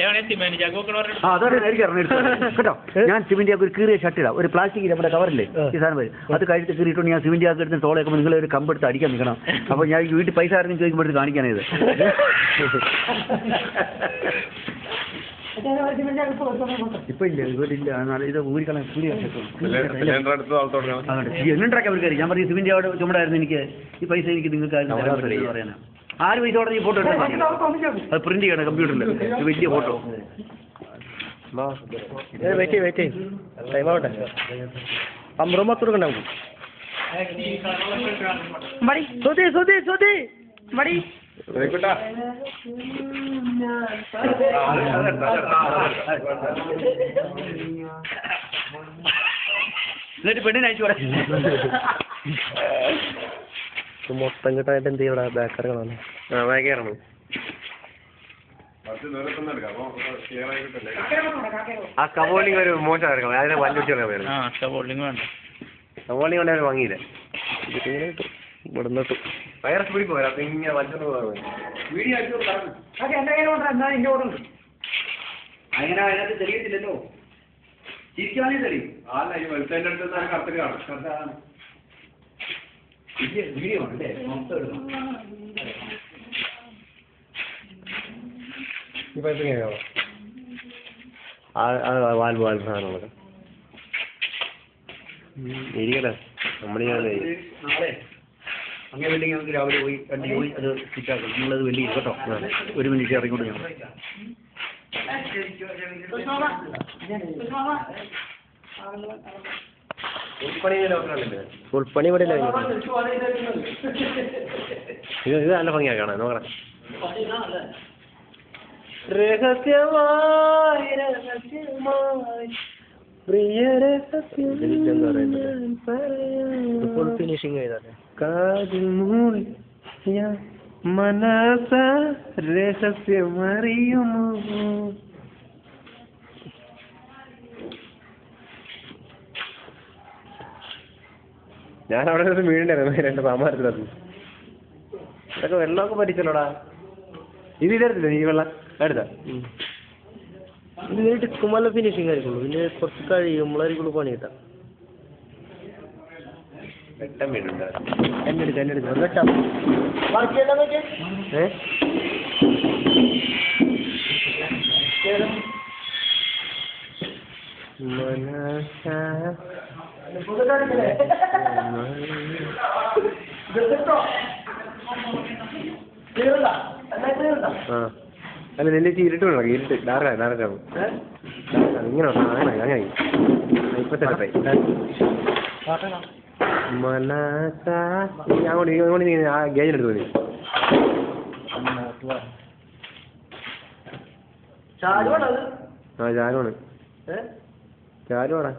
അതാണ് എനിക്ക് അറിഞ്ഞിട്ട് കേട്ടോ. ഞാൻ സിമെന്റ് ഒരു കീറിയ ഷർട്ടിടാം, ഒരു പ്ലാസ്റ്റിക് നമ്മുടെ കവറില്ലേ ഈ സാധനം വരും, അത് കഴുത്ത് കീറിയിട്ട് ഞാൻ സിമെന്റ് ആക്കി എടുത്ത് തോളേക്കുമ്പോൾ നിങ്ങൾ ഒരു കമ്പെടുത്ത് അടിക്കാൻ നിൽക്കണം. അപ്പോൾ ഞാൻ വീട്ടിൽ പൈസ ആരെങ്കിലും ചോദിക്കുമ്പോൾ കാണിക്കാനത്. ഇപ്പൊ ഇല്ല, ഇവരില്ല. ഇത് ഊരിക്കളാൻ എന്നുണ്ടാക്കി അവർക്ക് ഞാൻ പറഞ്ഞു സിമെന്റ് അവിടെ ചുമടായിരുന്നു, എനിക്ക് ഈ പൈസ എനിക്ക് നിങ്ങൾക്ക് പറയാനാ. ആര് പൈസ അവിടെ ഈ ഫോട്ടോ എടുത്ത് അത് പ്രിന്റ് ചെയ്യണം കമ്പ്യൂട്ടറിൽ, വലിയ ഫോട്ടോ. എന്നിട്ട് പെണ്ണിനെ അയച്ചു പറയാം മൊത്തം കിട്ടാനായിട്ട് എന്ത് ചെയ്യണം? ബാക്കറികളാണ്. ബാക്കറാണ്. ആ കബോളിങ് ഒരു മോശം ഇറക്കാം, അതിനെ വല്ലുവിളിച്ച് കബോളിങ് കൊണ്ട് വാങ്ങിയില്ല. ഇവിടെ നിന്നിട്ടു വൈറസ് പിടിക്കും വരാം. അപ്പൊ ഇങ്ങനെ വല്ലതും അങ്ങനെ അതിനകത്ത് തെളിയത്തില്ലല്ലോ. ചിരിക്കുവാനേ തെളിയും. അല്ല ഈ വെളുത്തതിന്റെ അടുത്ത് കറുത്തിൽ കാണാം. വീഡിയോ ആണല്ലേ, മൊത്തം എടുക്കണം. ഇപ്പൊ എങ്ങനെയാണോ വാൽവ് സാധനങ്ങളൊക്കെ ഇരിക്കട്ടെ. നാളെ അങ്ങനെ വെല്ലിങ് നമുക്ക് രാവിലെ പോയി വണ്ടി പോയി അത് സ്റ്റിച്ചാക്കും. നിങ്ങളത് വെല്ലി കേട്ടോ, 1 മിനിറ്റ് ഇറങ്ങിക്കൊണ്ട് ഞാൻ ഫുൾ പണി ഇവിടെ ഇത് നല്ല ഭംഗിയാണ് കാണാൻ. നോക്കണം. രഹസ്യമായി രഹസ്യമായി പ്രിയ ഫുൾ ഫിനിഷിംഗ് ചെയ്താലേ കാതിൽ മൂളിയ മനസ രഹസ്യമറിയുമോ. ഞാൻ അവിടെ നിന്ന് വീഴുണ്ടായിരുന്നു 2 സാമാനത്തിലത്. ഇതൊക്കെ വെള്ളമൊക്കെ പറ്റിച്ചല്ലോടാ. ഇത് ഇതരത്തില്ല നീ വെള്ളം എടുത്താ ഇത് ടിക്കുമ്പോൾ ഫിനിഷിങ് ആയിരിക്കുള്ളൂ. പിന്നെ കുറച്ച് കഴിയുമ്പോഴായിരിക്കുള്ളൂ പണി കിട്ടാം. വെട്ടം വീടുണ്ട്. എന്നെടുക്കാം വെട്ടാം. അല്ല നിന്റെ ഇരുട്ട് വേണം. ഇരുട്ട് ഡാർക്കാവും. ഇങ്ങനെ അങ്ങനെ ഇപ്പത്തെ മനസ അങ്ങോട്ട് ആ ഗേജിനെടുത്ത് പോയി. ആ ചാരുവാണ്. ചാരുവാടാ.